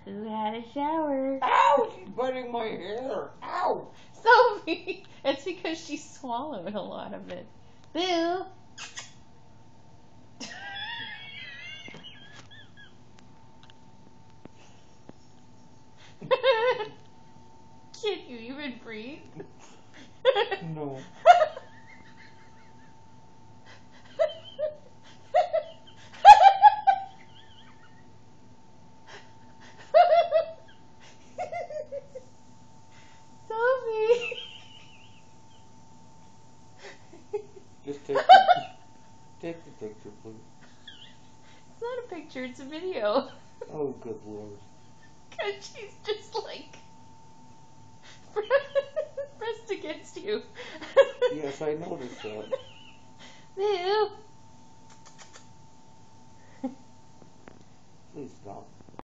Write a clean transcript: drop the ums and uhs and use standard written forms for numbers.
Who had a shower? Ow! She's biting my hair. Ow! Sophie! It's because she swallowed a lot of it. Boo! Can't you even breathe? No. Sophie! Just take the picture, please. It's not a picture, it's a video. Oh, good Lord. Because she's just like pressed against you. Yes, I noticed that. Boo! Please stop.